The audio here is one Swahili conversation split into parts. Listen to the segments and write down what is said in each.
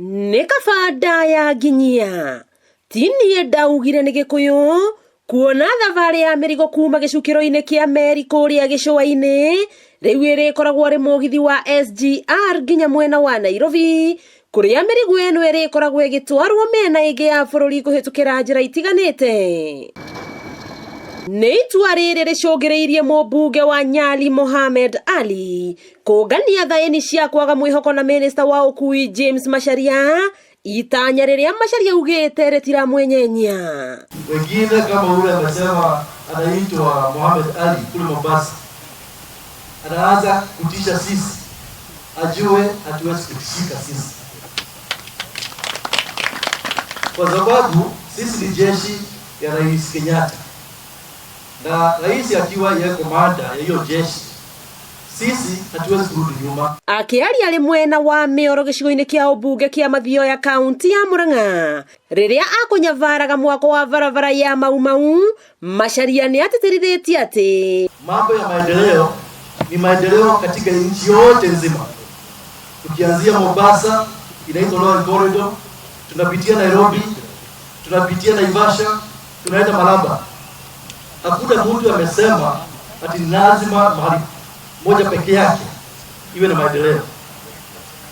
Nikabanda ya ginyia tini ndaugire ni Gikuyu kuona thabarĩ ya mĩrigo kuma gĩcukĩro-inĩ kĩa meri kũrĩa gĩcũa-inĩ rĩu ĩrĩkoragwo arĩ mũgithi wa SGR nginya mwena wa Nairobi kũrĩa mĩrigo ĩno ĩrĩkoragwo ĩgĩtwarwo mĩena ĩngĩ ya bũrũri kũhĩtũkĩra njĩra itiganĩte. Nĩ itua rĩrĩ rĩcũngĩrĩirie mũmbunge wa Nyali Mohamed Ali kũngania thaĩni cia kwaga mwĩhoko na minista wa ũkui James Macharia, itanya rĩrĩa Macharia augĩte rĩtiramwenyenya. Wengine kama ule amesema anaitwa Mohamed Ali kule Mombasa, anaanza kutisha sisi, ajue hatuwezi kutishika sisi, kwa sababu sisi ni jeshi ya Rais Kenyatta na rais akiwa yeye komanda ya hiyo jeshi, sisi hatuwezi kurudi nyuma. Akiaria ari mwena wa Mĩoro gĩcigo-inĩ kĩa ũmbunge kĩa Mathioya kaunti ya Murang'a rĩrĩa akunyavaraga mwako wa barabara ya Mau Mau, Macharia nĩ atĩtĩrithĩtie atĩ mambo ya maendeleo ni maendeleo katika nchi yote nzima, tukianzia Mombasa inaitwa Royal Corridor, tunapitia Nairobi, tunapitia Naivasha, tunaenda Malaba. Hakuna mtu amesema ati lazima mahali moja peke yake iwe na maendeleo.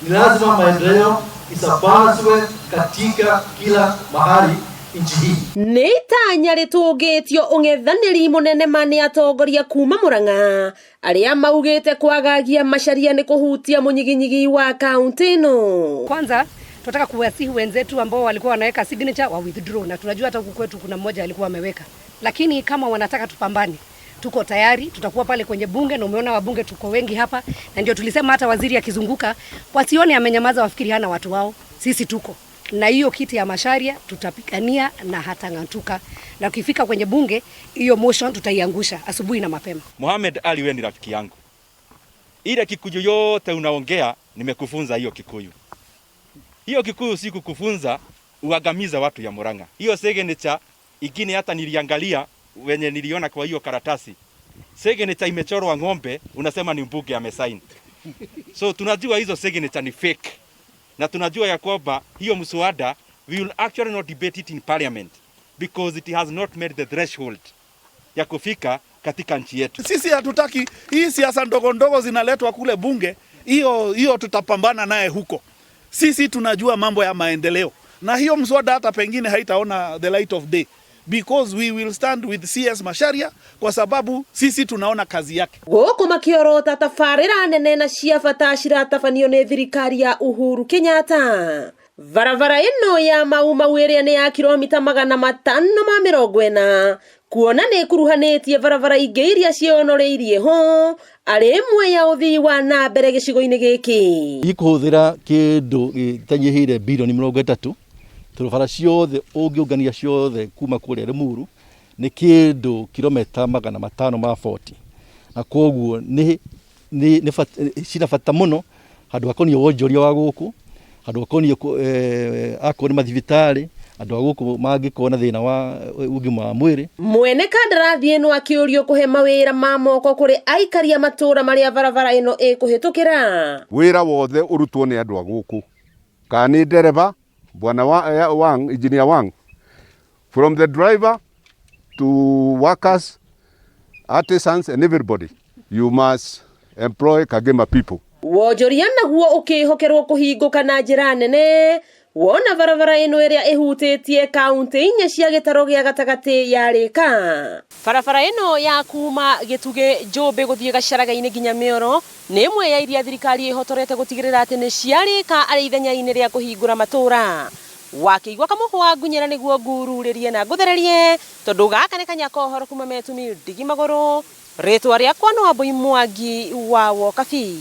Ni lazima maendeleo isambazwe katika kila mahali nchi hii. Nĩ itanya rĩtũngĩtio ũng'ethanĩri mũnene mani atongoria kuma Murang'a arĩa maugĩte kwagagia Macharia nĩ kũhutia mũnyiginyigi wa kaunti ĩno. Kwanza tunataka kuwasihi wenzetu ambao walikuwa wanaweka signature wa withdraw, na tunajua hata huku kwetu kuna mmoja alikuwa ameweka, lakini kama wanataka tupambane, tuko tayari, tutakuwa pale kwenye bunge, na umeona wabunge tuko wengi hapa, na ndio tulisema hata waziri akizunguka wasione amenyamaza, wafikiri hana watu wao. Sisi tuko na hiyo kiti ya Macharia, tutapigania na hatang'atuka, na ukifika kwenye bunge hiyo motion tutaiangusha asubuhi na mapema. Mohamed Ali, wewe ni rafiki yangu, ile Kikuyu yote unaongea nimekufunza hiyo Kikuyu. Hiyo Kikuyu si kukufunza uagamiza watu ya Murang'a. Hiyo signature ingine hata niliangalia wenye niliona kwa hiyo karatasi, signature imechorwa ng'ombe, unasema ni mbunge amesign. So tunajua hizo signature ni fake, na tunajua ya kwamba hiyo mswada we will actually not debate it in parliament because it has not met the threshold ya kufika katika nchi yetu. Sisi hatutaki hii siasa ndogo ndogo zinaletwa kule bunge, hiyo tutapambana naye huko. Sisi tunajua mambo ya maendeleo, na hiyo mswada hata pengine haitaona the light of day because we will stand with CS Macharia, kwa sababu sisi tunaona kazi yake. Gũkũ makĩorota tabarĩra nene na cia bata ciratabanio nĩ thirikari ya Uhuru Kenyatta. Barabara ĩno ya Mau Mau ĩrĩa nĩ ya kilomita 540 kuona nĩ kuruhanĩtie barabara ingĩ iria cionoreirie ho arĩ imwe ya ũthii wa na mbere gĩcigo-inĩ gĩkĩ. Ikũhũthĩra kĩndũ gĩtanyihĩire bilioni 30, barabara ciothe ũngĩũngania ciothe kuma kũrĩa Limuru nĩ kĩndũ kilomita 540, na koguo nĩ cina bata mũno handũ hakoniĩ wonjoria wa gũkũ, handũ hakoniĩ akorwo nĩ mathibitarĩ, andũ a gũkũ mangĩkorwo na thĩna wa ũgima wa mwĩrĩ. Mwene kandarathi ĩno akĩũrio kũhe mawĩra ma moko kũrĩ aikari a matũũra marĩa barabara ĩno ĩkũhĩtũkĩra. Wĩra wothe ũrutwo nĩ andũ a gũkũ, kana nĩ ndereba, bwana Wang, engineer Wang, from the driver to workers, artisans and everybody, you must employ Kagema people. Wonjoria naguo ũkĩhokerwo kũhingũka na njĩra nene wona barabara ĩno ĩrĩa ĩhutĩtie kaunti 4 cia gĩtaro gĩa gatagatĩ yarĩka. Barabara ĩno ya kuma Gĩtugĩ Njũmbĩ gũthiĩ Gacaraga-inĩ nginya Mĩoro nĩ ĩmwe ya iria thirikari ĩhotorete gũtigĩrĩra atĩ nĩ ciarĩka arĩ ithenya-inĩ rĩa kũhingũra matũũra. Wakĩigua kamũhũ wa ngunyĩra nĩguo ngururĩrie na ngũthererie, tondũ gaka nĩ kanyako horo kuma Metumi Ndigi Magũrũ, rĩtwa rĩakwa no Wambui Mwangi wa Wokabi.